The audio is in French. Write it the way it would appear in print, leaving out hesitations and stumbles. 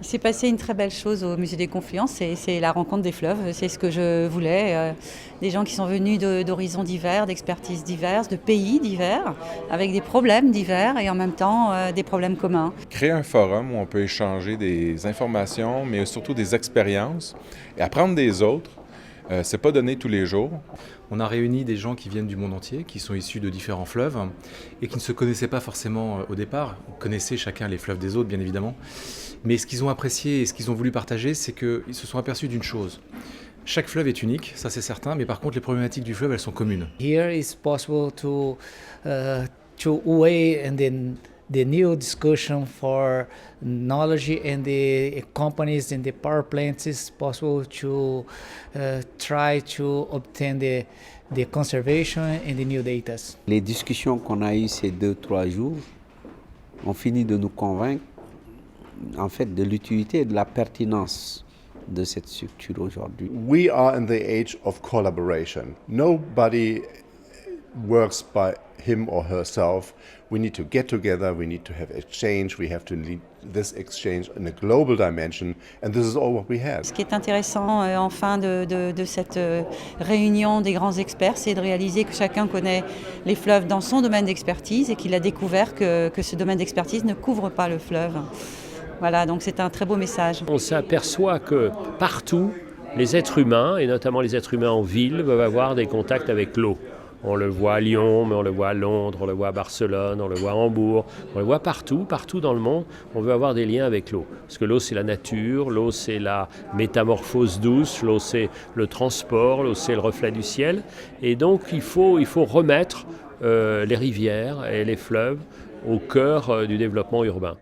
Il s'est passé une très belle chose au Musée des Confluences, c'est la rencontre des fleuves, c'est ce que je voulais. Des gens qui sont venus d'horizons divers, d'expertises diverses, de pays divers, avec des problèmes divers et en même temps des problèmes communs. Créer un forum où on peut échanger des informations, mais surtout des expériences et apprendre des autres, c'est pas donné tous les jours. On a réuni des gens qui viennent du monde entier, qui sont issus de différents fleuves et qui ne se connaissaient pas forcément au départ. Ils connaissaient chacun les fleuves des autres, bien évidemment. Mais ce qu'ils ont apprécié et ce qu'ils ont voulu partager, c'est qu'ils se sont aperçus d'une chose. Chaque fleuve est unique, ça c'est certain, mais par contre les problématiques du fleuve, elles sont communes. Here it's possible to weigh and then the new discussion for knowledge and the companies and the power plants is possible to try to obtain the conservation and the new data. Les discussions qu'on a eues ces 2-3 jours ont fini de nous convaincre en fait de l'utilité et de la pertinence de cette structure aujourd'hui. We are in the age of collaboration. Nobody works by him or herself. We need to get together, we need to have exchange, we have to lead this exchange in a global dimension, and this is all what we have. Ce qui est intéressant en fin de cette réunion des grands experts, c'est de réaliser que chacun connaît les fleuves dans son domaine d'expertise et qu'il a découvert que ce domaine d'expertise ne couvre pas le fleuve. Voilà, donc c'est un très beau message. On s'aperçoit que partout, les êtres humains, et notamment les êtres humains en ville, peuvent avoir des contacts avec l'eau. On le voit à Lyon, mais on le voit à Londres, on le voit à Barcelone, on le voit à Hambourg, on le voit partout dans le monde, on veut avoir des liens avec l'eau. Parce que l'eau c'est la nature, l'eau c'est la métamorphose douce, l'eau c'est le transport, l'eau c'est le reflet du ciel. Et donc il faut remettre les rivières et les fleuves au cœur du développement urbain.